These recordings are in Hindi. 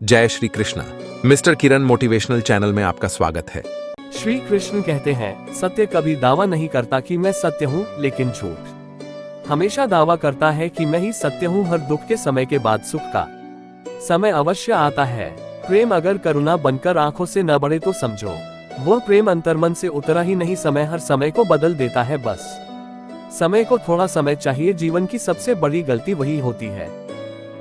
जय श्री कृष्णा। मिस्टर किरण मोटिवेशनल चैनल में आपका स्वागत है। श्री कृष्ण कहते हैं, सत्य कभी दावा नहीं करता कि मैं सत्य हूँ, लेकिन झूठ हमेशा दावा करता है कि मैं ही सत्य हूँ। हर दुख के समय के बाद सुख का समय अवश्य आता है। प्रेम अगर करुणा बनकर आंखों से न बढ़े तो समझो वह प्रेम अंतर्मन से उतरा ही नहीं। समय हर समय को बदल देता है, बस समय को थोड़ा समय चाहिए। जीवन की सबसे बड़ी गलती वही होती है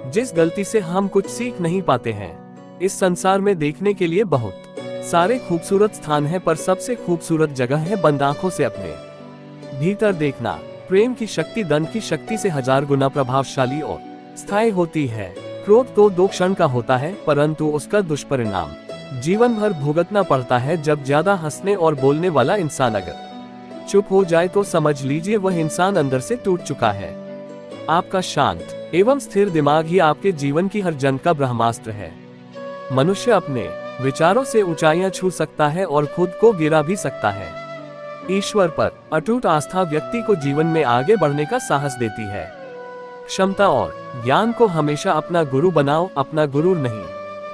जिस गलती से हम कुछ सीख नहीं पाते हैं। इस संसार में देखने के लिए बहुत सारे खूबसूरत स्थान हैं, पर सबसे खूबसूरत जगह है बंद आंखों से अपने भीतर देखना। प्रेम की शक्ति दंड की शक्ति से 1000 गुना प्रभावशाली और स्थायी होती है। क्रोध तो 2 क्षण का होता है, परंतु उसका दुष्परिणाम जीवन भर भुगतना पड़ता है। जब ज्यादा हंसने और बोलने वाला इंसान अगर चुप हो जाए तो समझ लीजिए वह इंसान अंदर से टूट चुका है। आपका शांत एवं स्थिर दिमाग ही आपके जीवन की हर जंग का ब्रह्मास्त्र है। मनुष्य अपने विचारों से ऊंचाइयां छू सकता है और खुद को गिरा भी सकता है। ईश्वर पर अटूट आस्था व्यक्ति को जीवन में आगे बढ़ने का साहस देती है। क्षमता और ज्ञान को हमेशा अपना गुरु बनाओ, अपना गुरु नहीं।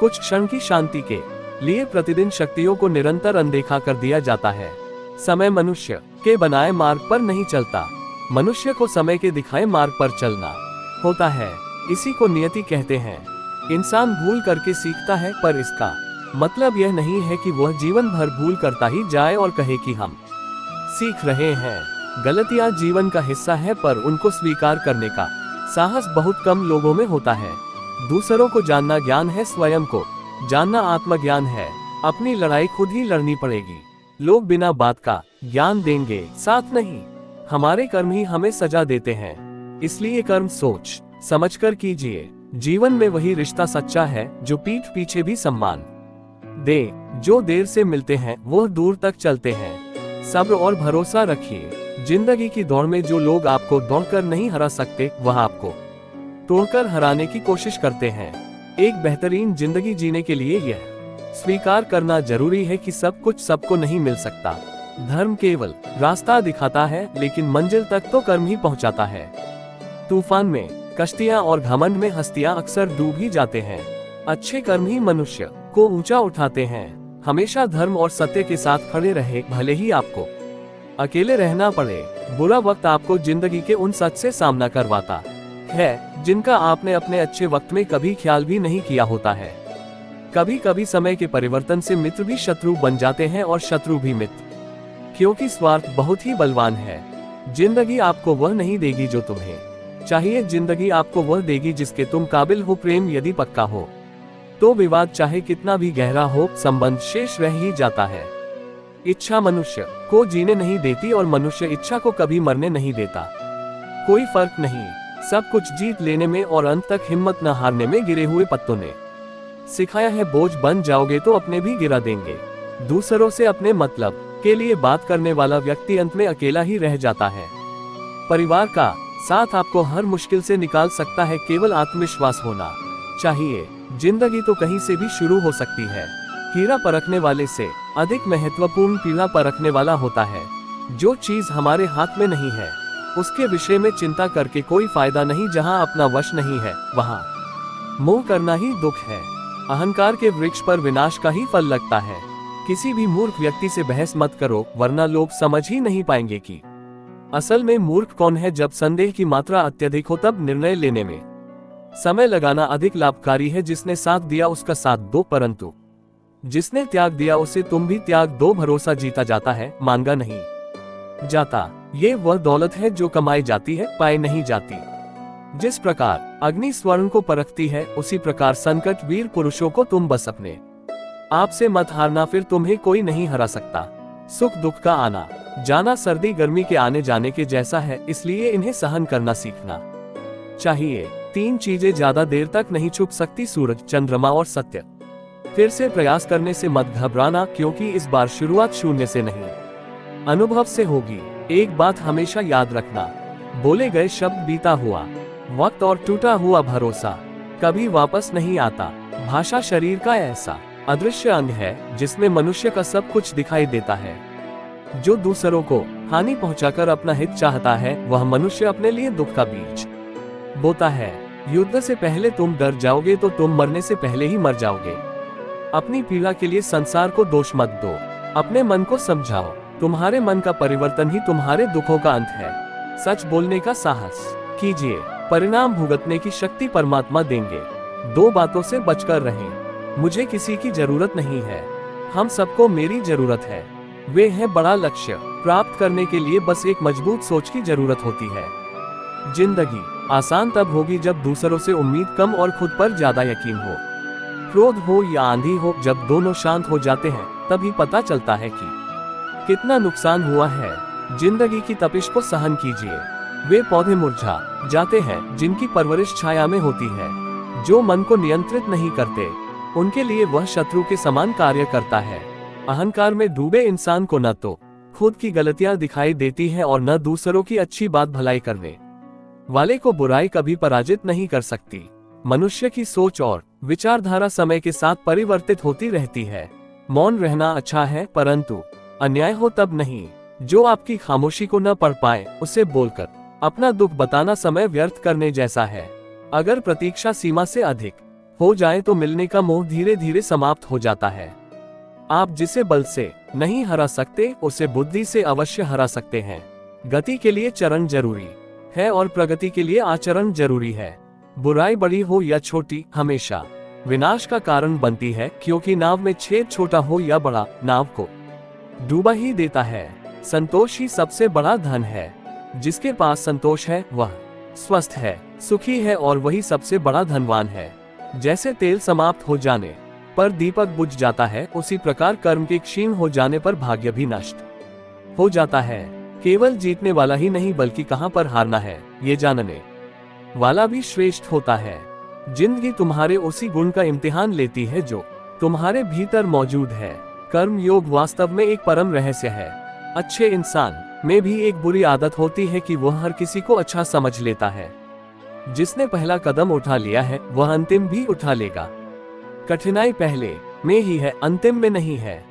कुछ क्षण की शांति के लिए प्रतिदिन शक्तियों को निरंतर अनदेखा कर दिया जाता है। समय मनुष्य के बनाए मार्ग पर नहीं चलता, मनुष्य को समय के दिखाए मार्ग पर चलना होता है। इसी को नियति कहते हैं। इंसान भूल करके सीखता है, पर इसका मतलब यह नहीं है कि वह जीवन भर भूल करता ही जाए और कहे कि हम सीख रहे हैं। गलतियां जीवन का हिस्सा है, पर उनको स्वीकार करने का साहस बहुत कम लोगों में होता है। दूसरों को जानना ज्ञान है, स्वयं को जानना आत्मज्ञान है। अपनी लड़ाई खुद ही लड़नी पड़ेगी। लोग बिना बात का ज्ञान देंगे, साथ नहीं। हमारे कर्म ही हमें सजा देते हैं, इसलिए कर्म सोच समझकर कीजिए। जीवन में वही रिश्ता सच्चा है जो पीठ पीछे भी सम्मान दे। जो देर से मिलते हैं वो दूर तक चलते हैं। सब्र और भरोसा रखिए। जिंदगी की दौड़ में जो लोग आपको दौड़कर नहीं हरा सकते, वह आपको तोड़कर हराने की कोशिश करते हैं। एक बेहतरीन जिंदगी जीने के लिए यह स्वीकार करना जरूरी है कि सब कुछ सबको नहीं मिल सकता। धर्म केवल रास्ता दिखाता है, लेकिन मंजिल तक तो कर्म ही पहुंचाता है। तूफान में कश्तियां और घमंड में हस्तियां अक्सर डूब ही जाते हैं। अच्छे कर्म ही मनुष्य को ऊंचा उठाते हैं। हमेशा धर्म और सत्य के साथ खड़े रहे, भले ही आपको अकेले रहना पड़े। बुरा वक्त आपको जिंदगी के उन सच से सामना करवाता है जिनका आपने अपने अच्छे वक्त में कभी ख्याल भी नहीं किया होता है। कभी कभी समय के परिवर्तन से मित्र भी शत्रु बन जाते हैं और शत्रु भी मित्र, क्योंकि स्वार्थ बहुत ही बलवान है। जिंदगी आपको वह नहीं देगी जो तुम्हें चाहिए, जिंदगी आपको वह देगी जिसके तुम काबिल हो। प्रेम यदि पक्का हो तो विवाद चाहे कितना भी गहरा हो, संबंध शेष रह ही जाता है। इच्छा मनुष्य को जीने नहीं देती और मनुष्य इच्छा को कभी मरने नहीं देता। कोई फर्क नहीं, सब कुछ जीत लेने में और अंत तक हिम्मत न हारने में गिरे हुए पत्तों ने सिखाया है। बोझ बन जाओगे तो अपने भी गिरा देंगे। दूसरों से अपने मतलब के लिए बात करने वाला व्यक्ति अंत में अकेला ही रह जाता है। परिवार का साथ आपको हर मुश्किल से निकाल सकता है, केवल आत्मविश्वास होना चाहिए। जिंदगी तो कहीं से भी शुरू हो सकती है। हीरा परखने वाले से अधिक महत्वपूर्ण पीला परखने वाला होता है। जो चीज हमारे हाथ में नहीं है उसके विषय में चिंता करके कोई फायदा नहीं। जहां अपना वश नहीं है वहां मोह करना ही दुख है। अहंकार के वृक्ष पर विनाश का ही फल लगता है। किसी भी मूर्ख व्यक्ति से बहस मत करो, वरना लोग समझ ही नहीं पाएंगे कि असल में मूर्ख कौन है। जब संदेह की मात्रा अत्यधिक हो तब निर्णय लेने में समय लगाना अधिक लाभकारी है। जिसने साथ दिया उसका साथ दो, परंतु जिसने त्याग दिया उसे तुम भी त्याग दो। भरोसा जीता जाता है, मांगा नहीं जाता। ये वह दौलत है जो कमाई जाती है, पाई नहीं जाती। जिस प्रकार अग्नि स्वर्ण को परखती है, उसी प्रकार संकट वीर पुरुषों को तुम बस अपने आपसे मत हारना, फिर तुम्हें कोई नहीं हरा सकता। सुख दुख का आना जाना सर्दी गर्मी के आने जाने के जैसा है, इसलिए इन्हें सहन करना सीखना चाहिए। 3 चीजें ज्यादा देर तक नहीं छुप सकती, सूरज, चंद्रमा और सत्य। फिर से प्रयास करने से मत घबराना, क्योंकि इस बार शुरुआत शून्य से नहीं अनुभव से होगी। एक बात हमेशा याद रखना, बोले गए शब्द, बीता हुआ वक्त और टूटा हुआ भरोसा कभी वापस नहीं आता। भाषा शरीर का ऐसा अदृश्य अंग है जिसमें मनुष्य का सब कुछ दिखाई देता है। जो दूसरों को हानि पहुंचाकर अपना हित चाहता है, वह मनुष्य अपने लिए दुख का बीज बोता है। युद्ध से पहले तुम डर जाओगे तो तुम मरने से पहले ही मर जाओगे। अपनी पीड़ा के लिए संसार को दोष मत दो, अपने मन को समझाओ। तुम्हारे मन का परिवर्तन ही तुम्हारे दुखों का अंत है। सच बोलने का साहस कीजिए, परिणाम भुगतने की शक्ति परमात्मा देंगे। दो बातों से बचकर रहें। मुझे किसी की जरूरत नहीं है, हम सबको मेरी जरूरत है। वे है बड़ा लक्ष्य प्राप्त करने के लिए बस एक मजबूत सोच की जरूरत होती है। जिंदगी आसान तब होगी जब दूसरों से उम्मीद कम और खुद पर ज्यादा यकीन हो। क्रोध हो या आंधी हो, जब दोनों शांत हो जाते हैं तभी पता चलता है कि कितना नुकसान हुआ है। जिंदगी की तपिश को सहन कीजिए। वे पौधे मुरझा जाते हैं जिनकी परवरिश छाया में होती है। जो मन को नियंत्रित नहीं करते उनके लिए वह शत्रु के समान कार्य करता है। अहंकार में डूबे इंसान को न तो खुद की गलतियां दिखाई देती है और न दूसरों की अच्छी बात भलाई करने वाले को बुराई कभी पराजित नहीं कर सकती। मनुष्य की सोच और विचारधारा समय के साथ परिवर्तित होती रहती है। मौन रहना अच्छा है, परंतु अन्याय हो तब नहीं। जो आपकी खामोशी को न पढ़ पाए उसे बोलकर अपना दुख बताना समय व्यर्थ करने जैसा है। अगर प्रतीक्षा सीमा से अधिक हो जाए तो मिलने का मोह धीरे धीरे समाप्त हो जाता है। आप जिसे बल से नहीं हरा सकते उसे बुद्धि से अवश्य हरा सकते हैं। गति के लिए चरण जरूरी है और प्रगति के लिए आचरण जरूरी है। बुराई बड़ी हो या छोटी हमेशा विनाश का कारण बनती है, क्योंकि नाव में छेद छोटा हो या बड़ा नाव को डूबा ही देता है। संतोष ही सबसे बड़ा धन है। जिसके पास संतोष है वह स्वस्थ है, सुखी है और वही सबसे बड़ा धनवान है। जैसे तेल समाप्त हो जाने पर दीपक बुझ जाता है, उसी प्रकार कर्म के क्षीण हो जाने पर भाग्य भी नष्ट हो जाता है। केवल जीतने वाला ही नहीं बल्कि कहां पर हारना है ये जानने वाला भी श्रेष्ठ होता है। जिंदगी तुम्हारे उसी गुण का इम्तिहान लेती है जो तुम्हारे भीतर मौजूद है। कर्म योग वास्तव में एक परम रहस्य है। अच्छे इंसान में भी एक बुरी आदत होती है कि वह हर किसी को अच्छा समझ लेता है। जिसने पहला कदम उठा लिया है वह अंतिम भी उठा लेगा। कठिनाई पहले में ही है, अंतिम में नहीं है।